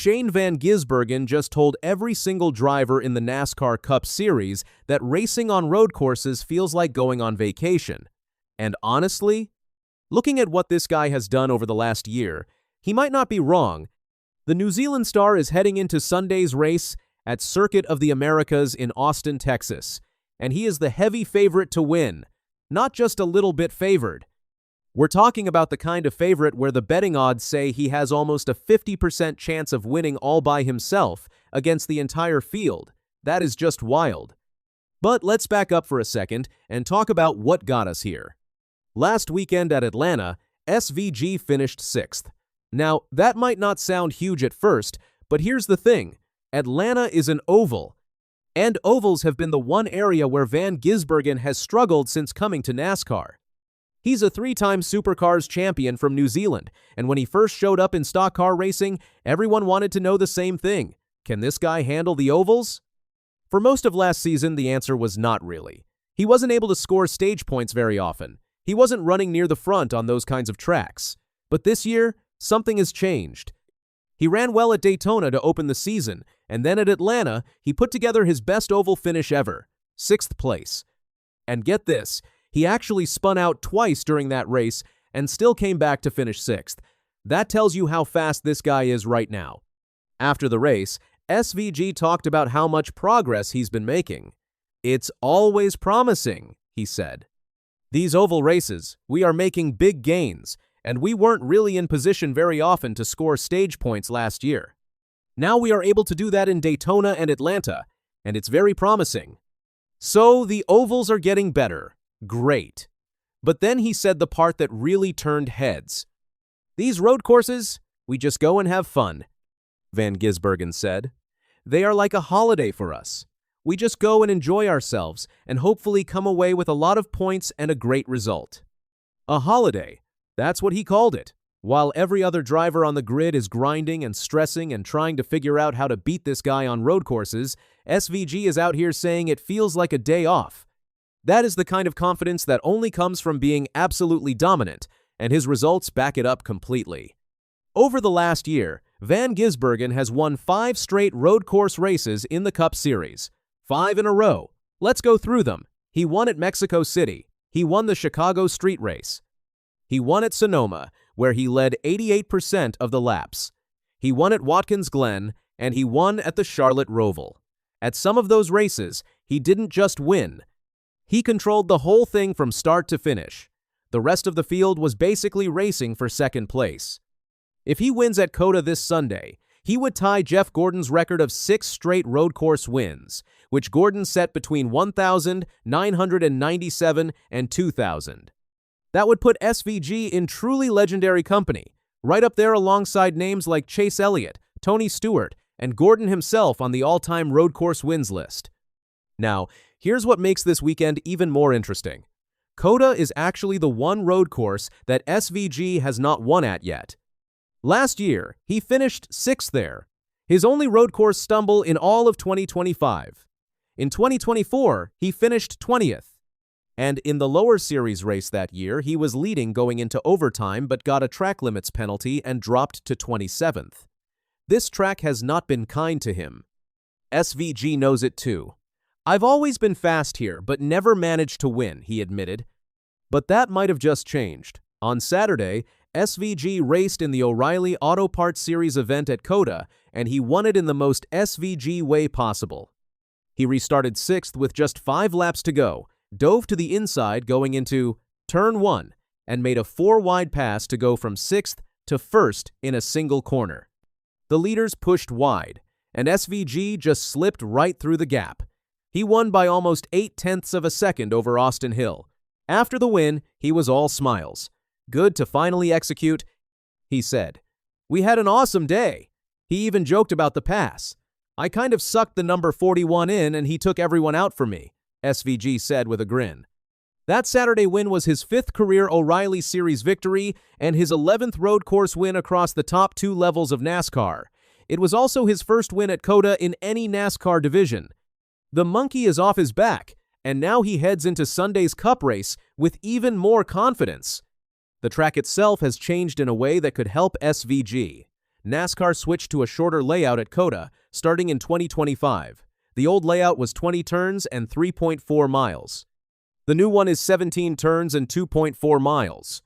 Shane Van Gisbergen just told every single driver in the NASCAR Cup Series that racing on road courses feels like going on vacation. And honestly, looking at what this guy has done over the last year, he might not be wrong. The New Zealand star is heading into Sunday's race at Circuit of the Americas in Austin, Texas, and he is the heavy favorite to win, not just a little bit favored. We're talking about the kind of favorite where the betting odds say he has almost a 50% chance of winning all by himself against the entire field. That is just wild. But let's back up for a second and talk about what got us here. Last weekend at Atlanta, SVG finished 6th. Now, that might not sound huge at first, but here's the thing. Atlanta is an oval, and ovals have been the one area where Van Gisbergen has struggled since coming to NASCAR. He's a 3-time Supercars champion from New Zealand, and when he first showed up in stock car racing, everyone wanted to know the same thing. Can this guy handle the ovals? For most of last season, the answer was not really. He wasn't able to score stage points very often. He wasn't running near the front on those kinds of tracks. But this year, something has changed. He ran well at Daytona to open the season, and then at Atlanta, he put together his best oval finish ever, 6th place. And get this, he actually spun out twice during that race and still came back to finish 6th. That tells you how fast this guy is right now. After the race, SVG talked about how much progress he's been making. "It's always promising," he said. "These oval races, we are making big gains, and we weren't really in position very often to score stage points last year. Now we are able to do that in Daytona and Atlanta, and it's very promising. So the ovals are getting better. Great." But then he said the part that really turned heads. "These road courses, we just go and have fun," Van Gisbergen said. "They are like a holiday for us. We just go and enjoy ourselves and hopefully come away with a lot of points and a great result." A holiday, that's what he called it. While every other driver on the grid is grinding and stressing and trying to figure out how to beat this guy on road courses, SVG is out here saying it feels like a day off. That is the kind of confidence that only comes from being absolutely dominant, and his results back it up completely. Over the last year, Van Gisbergen has won 5 straight road course races in the Cup Series. 5 in a row. Let's go through them. He won at Mexico City. He won the Chicago Street Race. He won at Sonoma, where he led 88% of the laps. He won at Watkins Glen, and he won at the Charlotte Roval. At some of those races, he didn't just win. He controlled the whole thing from start to finish. The rest of the field was basically racing for second place. If he wins at COTA this Sunday, he would tie Jeff Gordon's record of 6 straight road course wins, which Gordon set between 1,997 and 2,000. That would put SVG in truly legendary company, right up there alongside names like Chase Elliott, Tony Stewart, and Gordon himself on the all-time road course wins list. Now, here's what makes this weekend even more interesting. COTA is actually the one road course that SVG has not won at yet. Last year, he finished 6th there, his only road course stumble in all of 2025. In 2024, he finished 20th. And in the lower series race that year, he was leading going into overtime but got a track limits penalty and dropped to 27th. This track has not been kind to him. SVG knows it too. "I've always been fast here, but never managed to win," he admitted. But that might have just changed. On Saturday, SVG raced in the O'Reilly Auto Parts Series event at COTA, and he won it in the most SVG way possible. He restarted 6th with just 5 laps to go, dove to the inside going into Turn 1, and made a 4-wide pass to go from 6th to 1st in a single corner. The leaders pushed wide, and SVG just slipped right through the gap. He won by almost 0.8 of a second over Austin Hill. After the win, he was all smiles. "Good to finally execute," he said. "We had an awesome day." He even joked about the pass. "I kind of sucked the number 41 in and he took everyone out for me," SVG said with a grin. That Saturday win was his 5th career O'Reilly Series victory and his 11th road course win across the top 2 levels of NASCAR. It was also his first win at COTA in any NASCAR division. The monkey is off his back, and now he heads into Sunday's Cup race with even more confidence. The track itself has changed in a way that could help SVG. NASCAR switched to a shorter layout at COTA, starting in 2025. The old layout was 20 turns and 3.4 miles. The new one is 17 turns and 2.4 miles.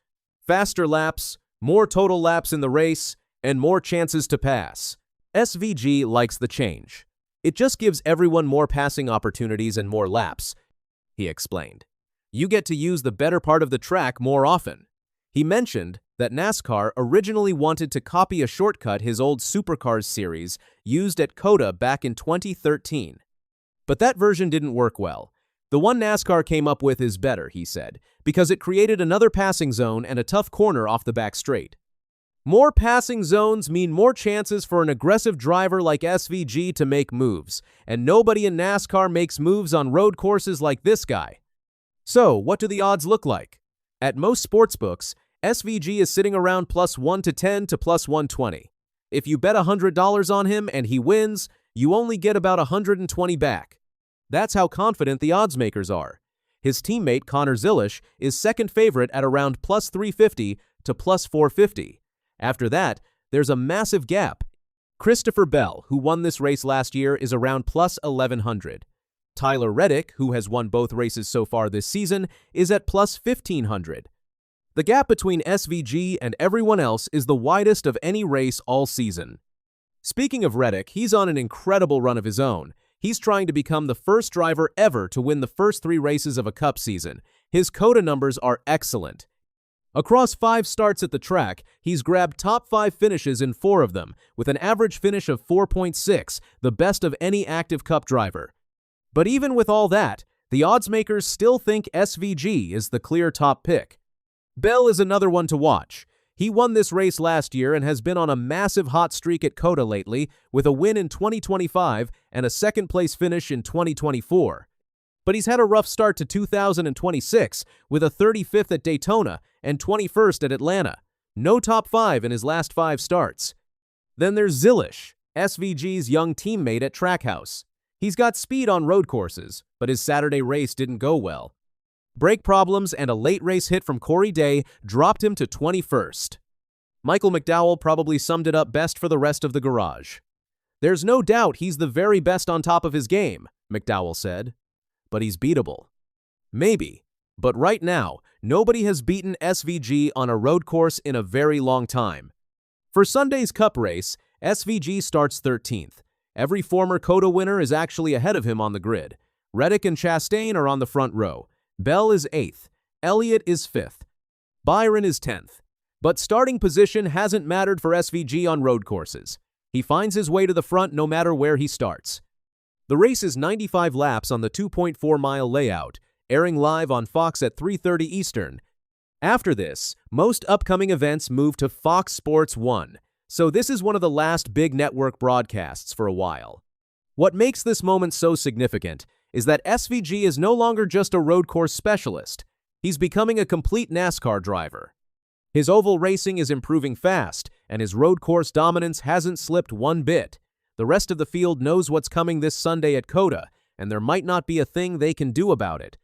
Faster laps, more total laps in the race, and more chances to pass. SVG likes the change. It just gives everyone more passing opportunities and more laps, he explained. You get to use the better part of the track more often. He mentioned that NASCAR originally wanted to copy a shortcut his old Supercars series used at COTA back in 2013. But that version didn't work well. The one NASCAR came up with is better, he said, because it created another passing zone and a tough corner off the back straight. More passing zones mean more chances for an aggressive driver like SVG to make moves, and nobody in NASCAR makes moves on road courses like this guy. So, what do the odds look like? At most sportsbooks, SVG is sitting around plus 110 to plus 120. If you bet $100 on him and he wins, you only get about 120 back. That's how confident the odds makers are. His teammate Connor Zilisch is second favorite at around plus 350 to plus 450. After that, there's a massive gap. Christopher Bell, who won this race last year, is around plus 1100. Tyler Reddick, who has won both races so far this season, is at plus 1500. The gap between SVG and everyone else is the widest of any race all season. Speaking of Reddick, he's on an incredible run of his own. He's trying to become the first driver ever to win the first 3 races of a Cup season. His COTA numbers are excellent. Across 5 starts at the track, he's grabbed top 5 finishes in 4 of them, with an average finish of 4.6, the best of any active Cup driver. But even with all that, the odds makers still think SVG is the clear top pick. Bell is another one to watch. He won this race last year and has been on a massive hot streak at COTA lately, with a win in 2025 and a second-place finish in 2024. But he's had a rough start to 2026, with a 35th at Daytona and 21st at Atlanta. No top 5 in his last 5 starts. Then there's Zilisch, SVG's young teammate at Trackhouse. He's got speed on road courses, but his Saturday race didn't go well. Brake problems and a late race hit from Corey Day dropped him to 21st. Michael McDowell probably summed it up best for the rest of the garage. "There's no doubt he's the very best on top of his game," McDowell said. "But he's beatable." Maybe, but right now, nobody has beaten SVG on a road course in a very long time. For Sunday's Cup race, SVG starts 13th. Every former COTA winner is actually ahead of him on the grid. Reddick and Chastain are on the front row. Bell is 8th. Elliott is 5th. Byron is 10th. But starting position hasn't mattered for SVG on road courses. He finds his way to the front no matter where he starts. The race is 95 laps on the 2.4-mile layout, airing live on Fox at 3:30 Eastern. After this, most upcoming events move to Fox Sports 1, so this is one of the last big network broadcasts for a while. What makes this moment so significant is that SVG is no longer just a road course specialist. He's becoming a complete NASCAR driver. His oval racing is improving fast, and his road course dominance hasn't slipped one bit. The rest of the field knows what's coming this Sunday at COTA, and there might not be a thing they can do about it.